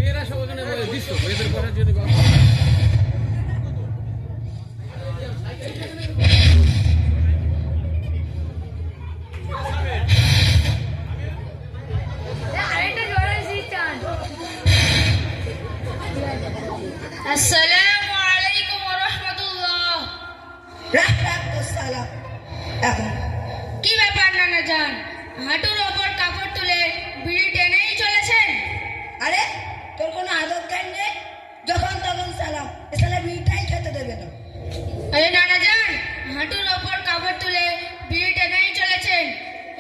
মেয়েরা সব ওখানে দিচ্ছ মেয়েদের করার জন্য আসসালামু আলাইকুম ওয়া রাহমাতুল্লাহ। সালাম। কি ব্যাপার নানা জান, হাঁটুর ওপর কাপড় তুলে বিড়ি টেনেই চলেছেন? আরে তোর কোনো আদত জ্ঞান নেই? যখন তখন সালাম, এসালা বিড়িটাই খেতে দেবে না। আরে নানা জান, হাঁটুর ওপর কাপড় তুলে বিড়ি টেনেই চলেছেন,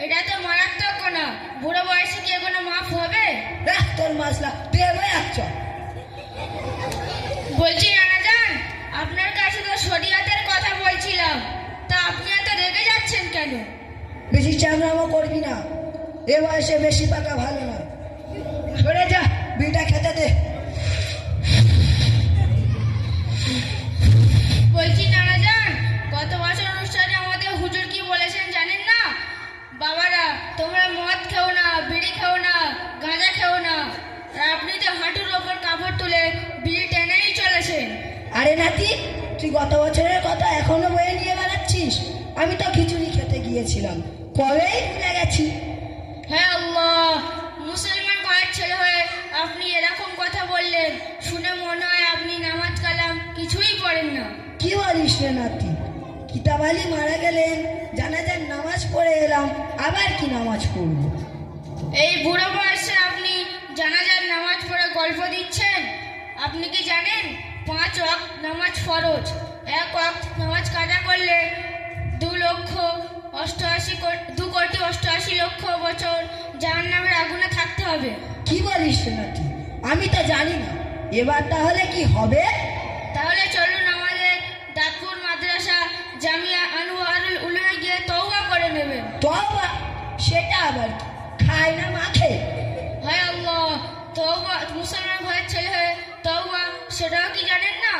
এটা তো মারাত্মক না। বুড়ো বয়সে কি কোনো মাফ হবে? রাখ তোর মশলা, তুই এবার আসছ। বলছি নানা জান, আপনার কাছে তো শরিয়াতের কথা বলছিলাম, তা আপনি এত রেগে যাচ্ছেন কেন? বেশি চামড়ামো করবি না, এ বয়সে বেশি পাকা ভালো না। সরে যা, বিড়িটা খেতে দে। বলছি নানা জান, গত বছর অনুষ্ঠানে আমাদের হুজুর কি বলেছেন জানেন না? বাবারা, তোমরা মদ খেও না, বিড়ি খেও না, গাঁজা খেও না। আর আপনি তো হাঁটুর ওপর কাপড় তুলে বিড়ি টেনেই চলেছেন। আরে নাতি, তুই গত বছরের কথা এখনো বয়ে নিয়ে বেড়াচ্ছিস? আমি তো খিচুড়ি খেতে গিয়েছিলাম, পরেই ভুলে গেছি। হ্যাঁ আল্লাহ, মুসলমান ঘরের ছেলে হয়ে আপনি এরকম কথা বললেন, শুনে মনে হয় আপনি নামাজ কালাম কিছুই পড়েন না। কি বলিস রে নাতি? কিতাব আলী মারা গেলেন, জানাজার নামাজ পড়ে এলাম, আবার কি নামাজ পড়বো? এই বুড়ো বয়সে আপনি জানাজার নামাজ পড়ে গল্প দিচ্ছেন? আপনি কি জানেন 5 ওয়াক্ত নামাজ ফরজ? 1 ওয়াক্ত নামাজ কাজা করলে 2,88,00,000 বছর জাহান্নামের আগুনে থাকতে হবে। কি বলিস রে নাতি? আমি তো জানি না, এবার তাহলে কি হবে? তাহলে চলুন আমাদের দাঁতপুর মাদ্রাসা জামিয়া আনোয়ারুল উলুমে গিয়ে তওবা করে নেবেন। তওবা? সেটা আবার কি? খায় না মাখে? হায় আল্লাহ, তওবা মুসলমান ঘরের ছেলে হয়ে তওবা সেটাও কি জানেন না?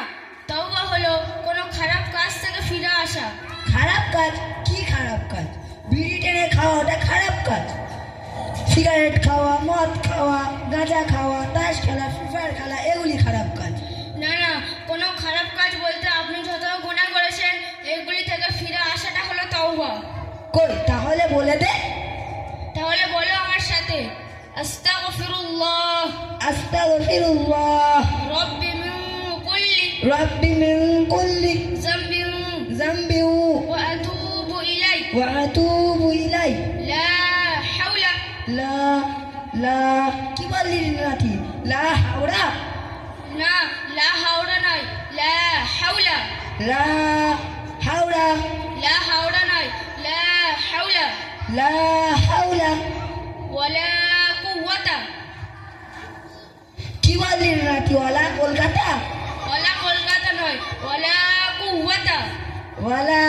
তওবা হলো কোনো খারাপ কাজ থেকে ফিরে আসা। খারাপ কাজ? কি খারাপ কাজ? বিড়ি টেনে খাওয়াটা খারাপ কাজ? সিগারেট খাওয়া, মদ খাওয়া, গাঁজা খাওয়া, তাস খেলা, ফ্রি ফায়ার খেলা, এগুলি খারাপ কাজ? না না, কোনো খারাপ কাজ বলতে আপনি যত গুনাহ করেছেন এগুলি থেকে ফিরে আসাটা হলো তওবা। কই তাহলে বলে দে। তাহলে বলো আমার সাথে, আস্তাগফিরুল্লাহ আস্তাগফিরুল্লাহ রব্বি মিন কুল্লি রাব্বি মিন কুল্লি যামবিন যামবিন ওয়া আতুবু ইলাই ওয়া আতুবু ইলাই। লা হাওলা লা লা কি বললি রে নাতি? লা হাওড়া? না, লা হাওড়া নয়, লা হাওলা। লা হাওড়া? লা হাওড়া নয়, লা হাওলা। লা হাওলা? ওয়ালা কুওয়াতা। কি বললি রে নাতি? ওয়ালা কলকাতা? ওয়ালা কলকাতা নয়, ওয়ালা কুওয়াতা। ওয়ালা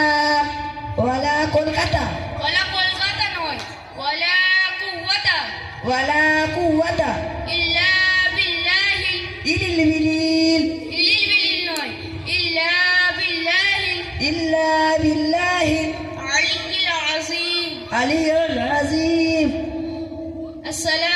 ওয়ালা কলকাতা? ওয়ালা কলকাতা নয়, ওয়ালা কুওয়াতা। ওয়ালা কুওয়াতা ইল্লা বিল্লাহি। ইলিল বিলিল? ইলিল বিলিল নয়, ইল্লা বিল্লাহি ইল্লা বিল্লাহি আলিয়্যিল আযীম। আলিয়্যুল আযীম। আসসালামু